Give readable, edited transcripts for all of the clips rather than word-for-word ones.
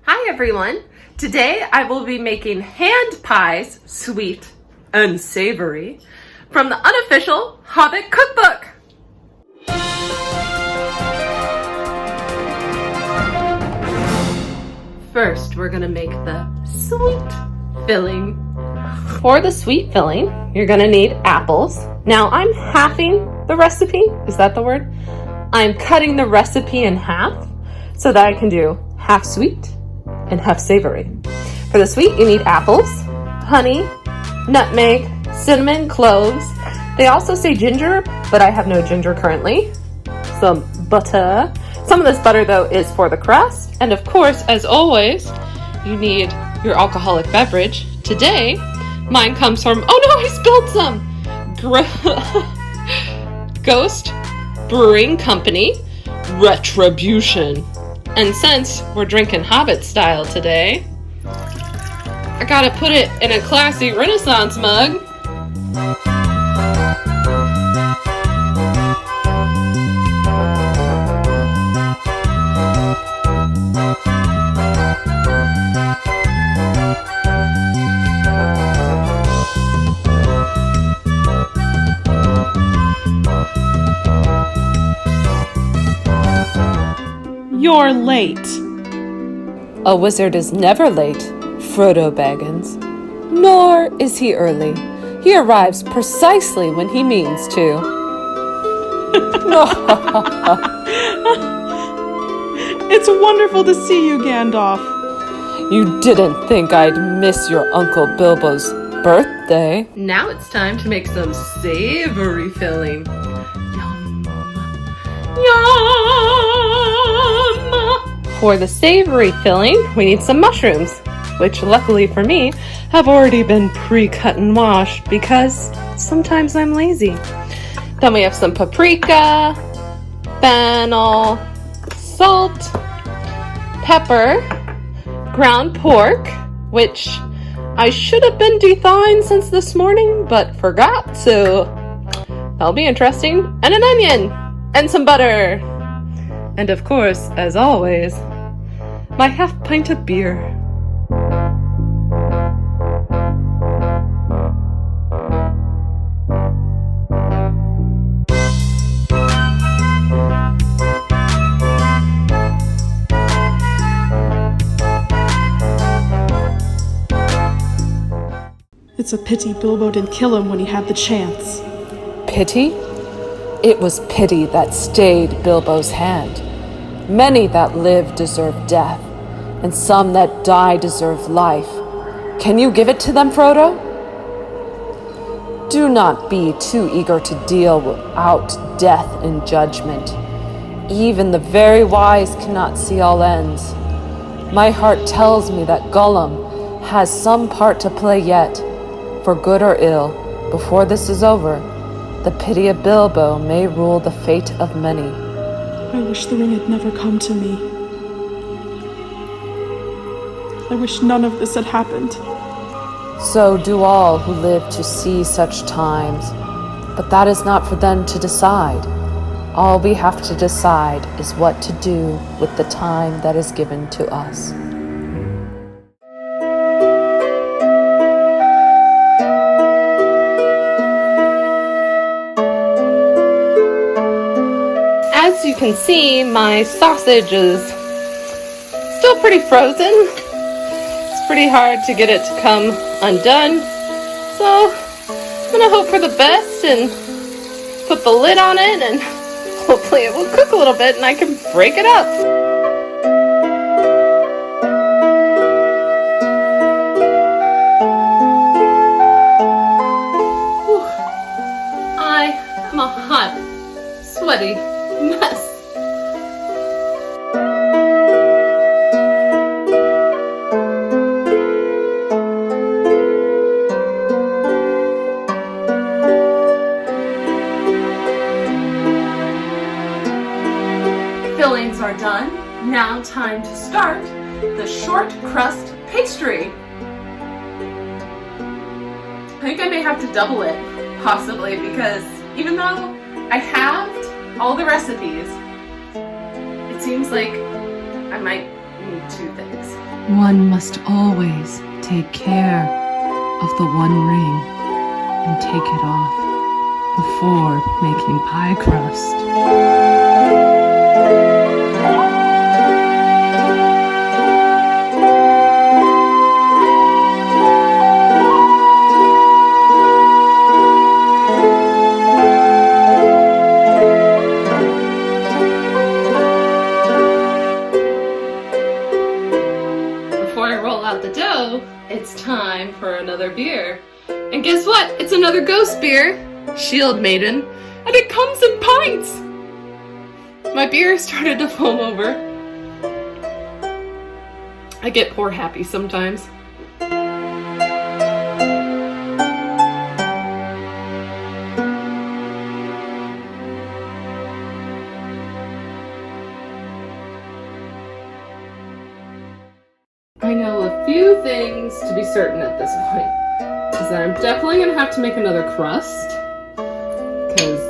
Hi everyone! Today I will be making hand pies, sweet and savory, from the Unofficial Hobbit Cookbook. First, we're gonna make the sweet filling. For the sweet filling, you're gonna need apples. Now I'm halving the recipe, is that the word? I'm cutting the recipe in half so that I can do half sweet and half savory. For the sweet, you need apples, honey, nutmeg, cinnamon, cloves. They also say ginger, but I have no ginger currently. Some butter. Some of this butter, though, is for the crust. And of course, as always, you need your alcoholic beverage. Today, mine comes from, oh no, I spilled some! Ghost Brewing Company Retribution. And since we're drinking Hobbit style today, I gotta put it in a classy Renaissance mug. You're late. A wizard is never late, Frodo Baggins. Nor is he early. He arrives precisely when he means to. It's wonderful to see you, Gandalf. You didn't think I'd miss your Uncle Bilbo's birthday. Now it's time to make some savory filling. Yum. Yum. For the savory filling, we need some mushrooms, which luckily for me, have already been pre-cut and washed because sometimes I'm lazy. Then we have some paprika, fennel, salt, pepper, ground pork, which I should have been thawing since this morning, but forgot, so that'll be interesting, and an onion, and some butter. And of course, as always, my half pint of beer. It's a pity Bilbo didn't kill him when he had the chance. Pity? It was pity that stayed Bilbo's hand. Many that live deserve death, and some that die deserve life. Can you give it to them, Frodo? Do not be too eager to deal out death in judgment. Even the very wise cannot see all ends. My heart tells me that Gollum has some part to play yet, for good or ill. Before this is over, the pity of Bilbo may rule the fate of many. I wish the ring had never come to me. I wish none of this had happened. So do all who live to see such times, but that is not for them to decide. All we have to decide is what to do with the time that is given to us. As you can see, my sausage is still pretty frozen. It's pretty hard to get it to come undone. So I'm gonna hope for the best and put the lid on it, and hopefully it will cook a little bit and I can break it up. Whew. I am a hot, sweaty mess. Fillings are done. Now time to start the short crust pastry. I think I may have to double it, possibly, because even though I halved all the recipes, it seems like I might We need two things. One must always take care of the one ring and take it off before making pie crust. It's time for another beer. And guess what? It's another ghost beer, Shield Maiden, and it comes in pints! My beer started to foam over. I get poor happy sometimes. I know a few things to be certain at this point. Is that I'm definitely going to have to make another crust. Because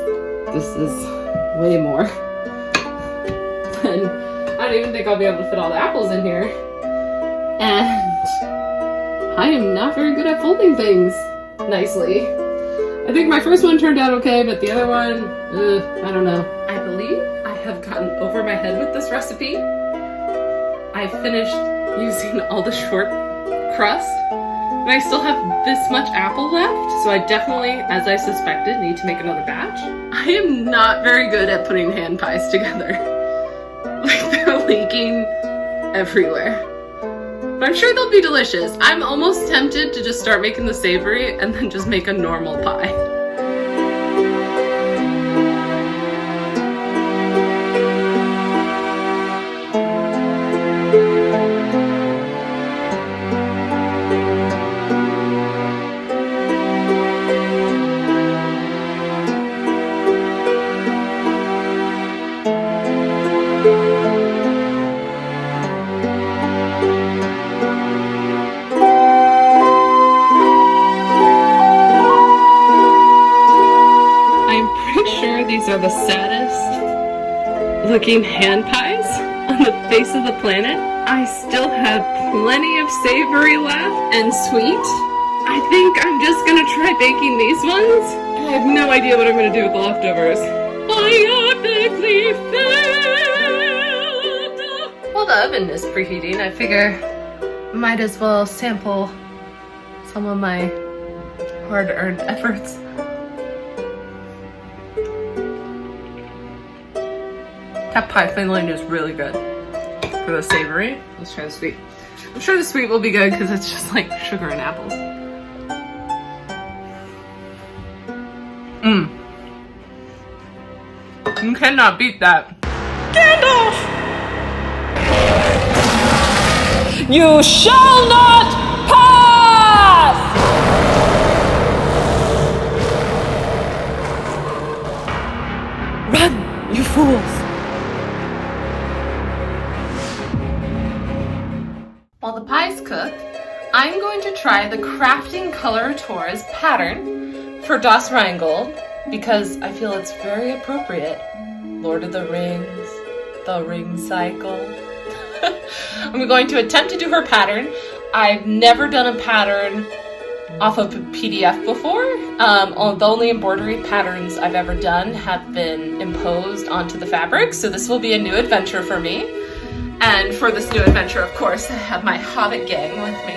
this is way more. And I don't even think I'll be able to fit all the apples in here. And I am not very good at folding things nicely. I think my first one turned out okay, but the other one, I don't know. I believe I have gotten over my head with this recipe. I finished using all the short crust, and I still have this much apple left, so I definitely, as I suspected, need to make another batch. I am not very good at putting hand pies together. Like, they're leaking everywhere. But I'm sure they'll be delicious. I'm almost tempted to just start making the savory and then just make a normal pie. These are the saddest looking hand pies on the face of the planet. I still have plenty of savory left and sweet. I think I'm just gonna try baking these ones. I have no idea what I'm gonna do with the leftovers. I epically failed. While the oven is preheating, I figure might as well sample some of my hard-earned efforts. That pie filling is really good for the savory. Let's try the sweet. I'm sure the sweet will be good because it's just like sugar and apples. You cannot beat that. Gandalf! You shall not pass! Run, you fools! While the pies cook, I'm going to try the CraftingColoratura's pattern for Das Rheingold because I feel it's very appropriate. Lord of the Rings, the Ring Cycle. I'm going to attempt to do her pattern. I've never done a pattern off of a PDF before. The only embroidery patterns I've ever done have been imposed onto the fabric, so this will be a new adventure for me. And for this new adventure, of course, I have my Hobbit gang with me.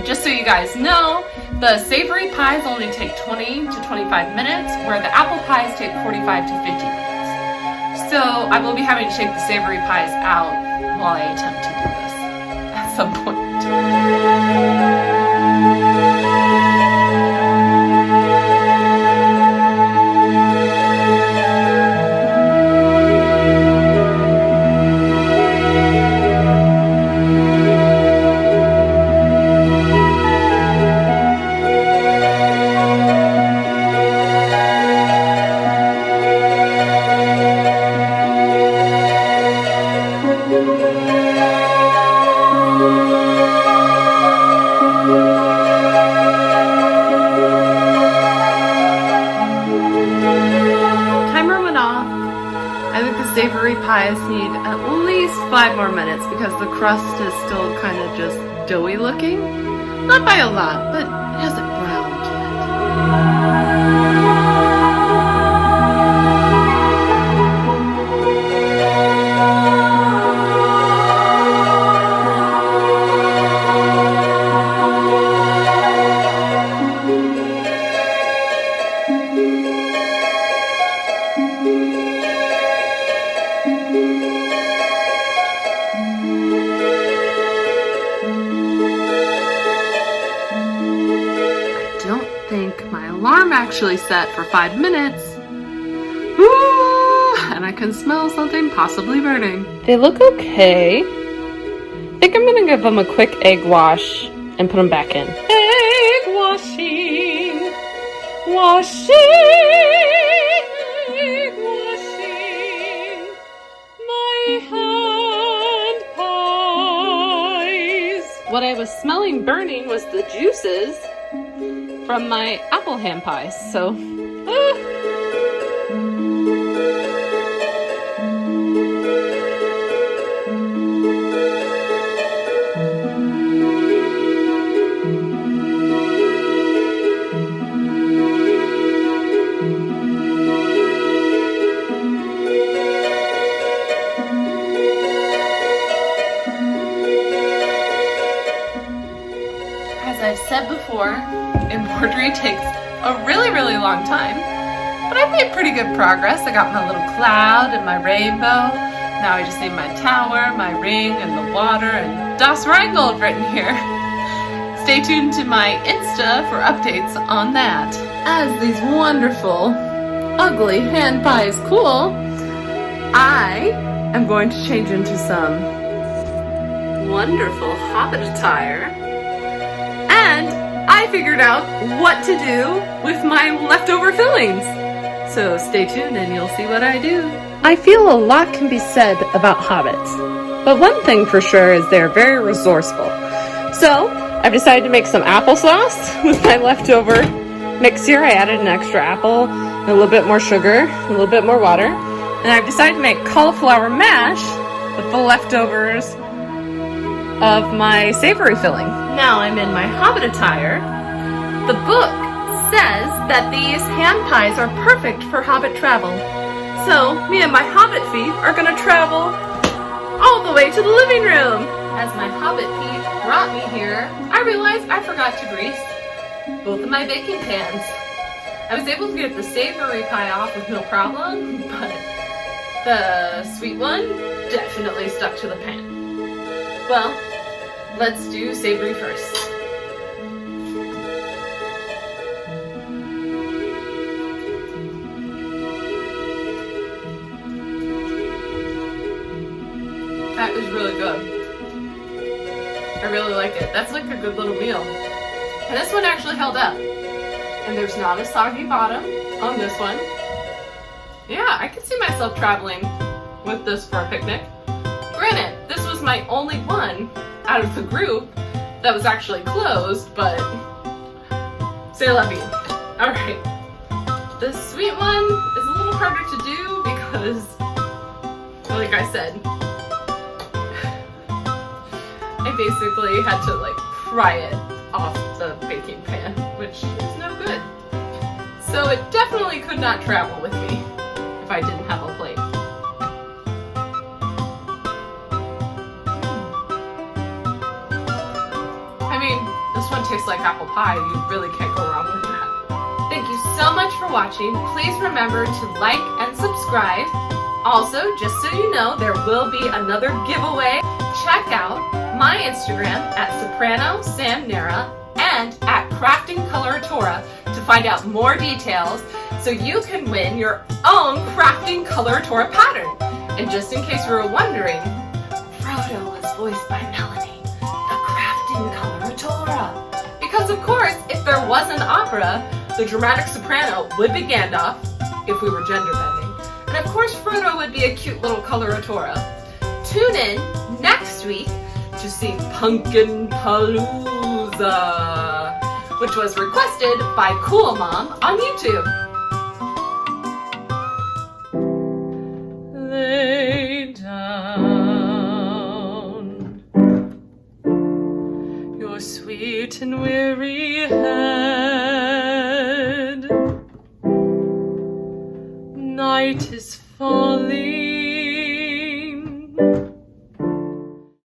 Just so you guys know, the savory pies only take 20 to 25 minutes, where the apple pies take 45 to 50 minutes. So I will be having to shake the savory pies out while I attempt to do this at some point. pies need at least 5 more minutes because the crust is still kind of just doughy looking. Not by a lot, but it hasn't browned yet. Actually set for 5 minutes. Ooh, and I can smell something possibly burning. They look okay. I think I'm gonna give them a quick egg wash and put them back in. Egg washing, egg washing, my hand pies. What I was smelling burning was the juices from my apple hand pies, so as I've said before, embroidery takes a really long time, but I've made pretty good progress. I got my little cloud and my rainbow. Now I just need my tower, my ring, and the water, and Das Rheingold written here. Stay tuned to my Insta for updates on that. As these wonderful, ugly hand pies cool, I am going to change into some wonderful Hobbit attire. And I figured out what to do with my leftover fillings. So stay tuned and you'll see what I do. I feel a lot can be said about hobbits, but one thing for sure is they're very resourceful. So I've decided to make some applesauce with my leftover mix here. I added an extra apple, a little bit more sugar, a little bit more water, and I've decided to make cauliflower mash with the leftovers of my savory filling. Now I'm in my Hobbit attire. The book says that these hand pies are perfect for Hobbit travel. So me and my Hobbit feet are gonna travel all the way to the living room. As my Hobbit feet brought me here, I realized I forgot to grease both of my baking pans. I was able to get the savory pie off with no problem, but the sweet one definitely stuck to the pan. Well, let's do savory first. That is really good. I really like it. That's like a good little meal. And this one actually held up. And there's not a soggy bottom on this one. Yeah, I could see myself traveling with this for a picnic. Granted, this was my only one out of the group that was actually closed, but say love you. Alright. The sweet one is a little harder to do because, like I said, I basically had to like pry it off the baking pan, which is no good. So it definitely could not travel with me if I didn't have a plate. I mean, this one tastes like apple pie. You really can't go wrong with that. Thank you so much for watching. Please remember to like and subscribe. Also, just so you know, there will be another giveaway. Check out my Instagram at Soprano Samnera and at CraftingColoratura to find out more details so you can win your own CraftingColoratura pattern. And just in case you were wondering, Frodo was voiced by Melanie, the CraftingColoratura. Because of course, if there was an opera, the dramatic soprano would be Gandalf, if we were gender bending. And of course, Frodo would be a cute little coloratura. Tune in next week to see Pumpkin Palooza, which was requested by Cool Mom on YouTube. Lay O sweet and weary head, night is falling.